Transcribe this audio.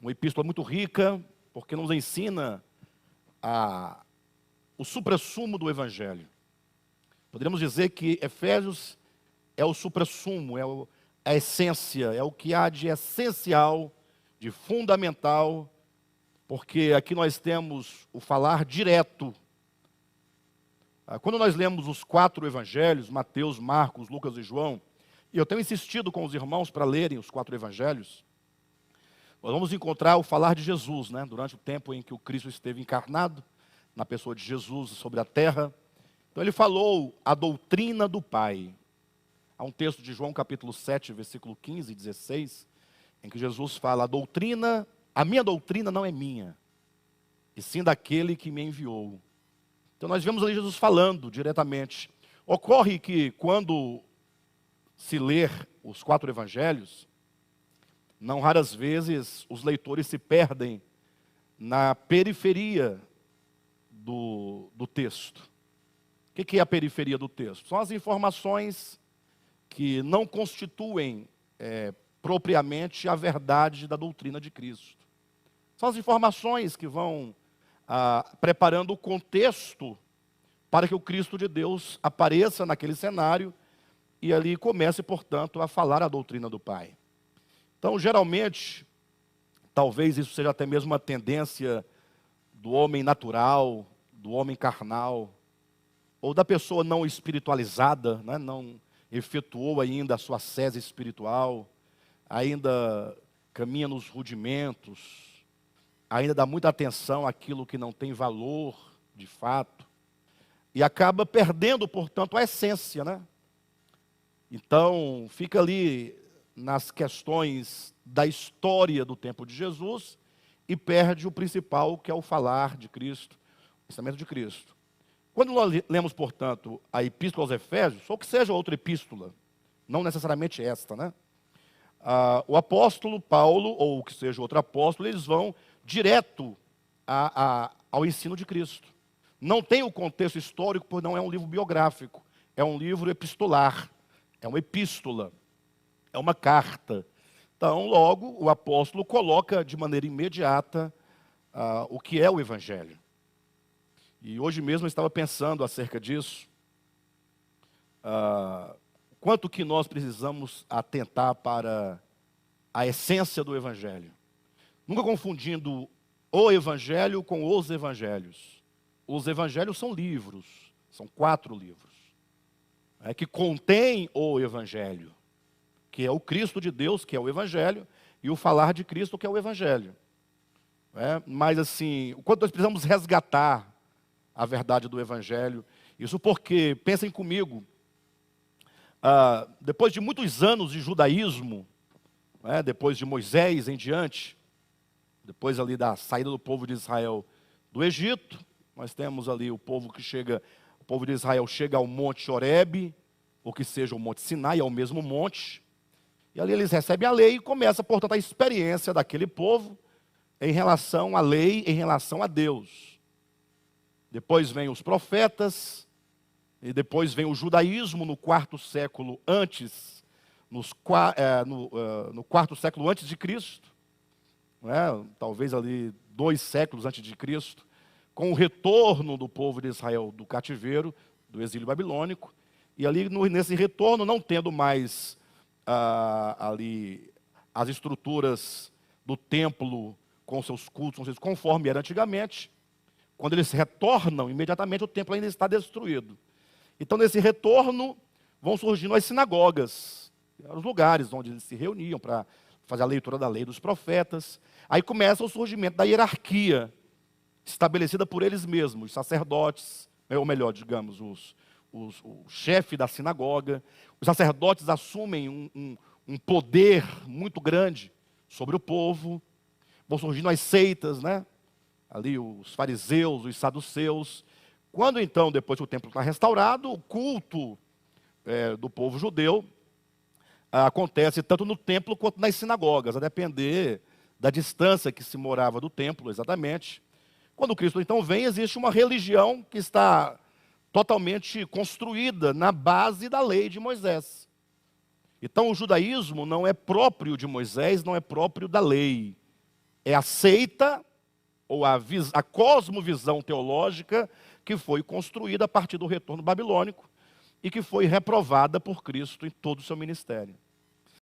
Uma epístola muito rica, porque nos ensina o suprassumo do Evangelho. Poderíamos dizer que Efésios é o suprassumo, a essência, é o que há de essencial, de fundamental, porque aqui nós temos o falar direto. Quando nós lemos os 4 evangelhos, Mateus, Marcos, Lucas e João, e eu tenho insistido com os irmãos para lerem os 4 evangelhos, nós vamos encontrar o falar de Jesus, né? Durante o tempo em que o Cristo esteve encarnado, na pessoa de Jesus sobre a terra. Então ele falou a doutrina do Pai. Há um texto de João capítulo 7, versículo 15 e 16, em que Jesus fala, a minha doutrina não é minha, e sim daquele que me enviou. Então nós vemos ali Jesus falando diretamente. Ocorre que quando se ler os 4 evangelhos, não raras vezes os leitores se perdem na periferia do texto. O que é a periferia do texto? São as informações que não constituem propriamente a verdade da doutrina de Cristo. São as informações que vão preparando o contexto para que o Cristo de Deus apareça naquele cenário e ali comece, portanto, a falar a doutrina do Pai. Então, geralmente, talvez isso seja até mesmo uma tendência do homem natural, do homem carnal, ou da pessoa não espiritualizada, né? Não efetuou ainda a sua sese espiritual, ainda caminha nos rudimentos, ainda dá muita atenção àquilo que não tem valor, de fato, e acaba perdendo, portanto, a essência, né? Então, fica ali nas questões da história do tempo de Jesus e perde o principal, que é o falar de Cristo, o pensamento de Cristo. Quando nós lemos, portanto, a Epístola aos Efésios, ou que seja outra epístola, não necessariamente esta, né? O apóstolo Paulo, ou que seja outro apóstolo, eles vão direto ao ensino de Cristo. Não tem o contexto histórico, porque não é um livro biográfico, é um livro epistolar, é uma epístola, é uma carta. Então, logo, o apóstolo coloca de maneira imediata o que é o Evangelho. E hoje mesmo eu estava pensando acerca disso, quanto que nós precisamos atentar para a essência do Evangelho. Nunca confundindo o Evangelho com os Evangelhos. Os Evangelhos são livros, são 4 livros, que contêm o Evangelho, que é o Cristo de Deus, que é o Evangelho, e o falar de Cristo, que é o Evangelho. Mas assim, o quanto nós precisamos resgatar a verdade do Evangelho, isso porque, pensem comigo, depois de muitos anos de judaísmo, depois de Moisés em diante, depois ali da saída do povo de Israel do Egito, nós temos ali o povo de Israel chega ao Monte Horebe, ou que seja o Monte Sinai, é o mesmo monte, e ali eles recebem a lei e começa, portanto, a experiência daquele povo em relação à lei, em relação a Deus. Depois vem os profetas, e depois vem o judaísmo no 4º século antes, no 4º século antes de Cristo, talvez ali 2 séculos antes de Cristo, com o retorno do povo de Israel do cativeiro, do exílio babilônico, e ali nesse retorno, não tendo mais ali as estruturas do templo com seus cultos, conforme era antigamente, quando eles retornam, imediatamente o templo ainda está destruído. Então, nesse retorno, vão surgindo as sinagogas, os lugares onde eles se reuniam para fazer a leitura da lei dos profetas. Aí começa o surgimento da hierarquia, estabelecida por eles mesmos, os sacerdotes, ou melhor, digamos, o chefe da sinagoga. Os sacerdotes assumem um poder muito grande sobre o povo. Vão surgindo as seitas, né? Ali os fariseus, os saduceus. Quando então, depois que o templo está restaurado, o culto do povo judeu acontece tanto no templo quanto nas sinagogas, a depender da distância que se morava do templo, exatamente. Quando Cristo então vem, existe uma religião que está totalmente construída na base da lei de Moisés. Então o judaísmo não é próprio de Moisés, não é próprio da lei. É a seita, ou a cosmovisão teológica, que foi construída a partir do retorno babilônico e que foi reprovada por Cristo em todo o seu ministério.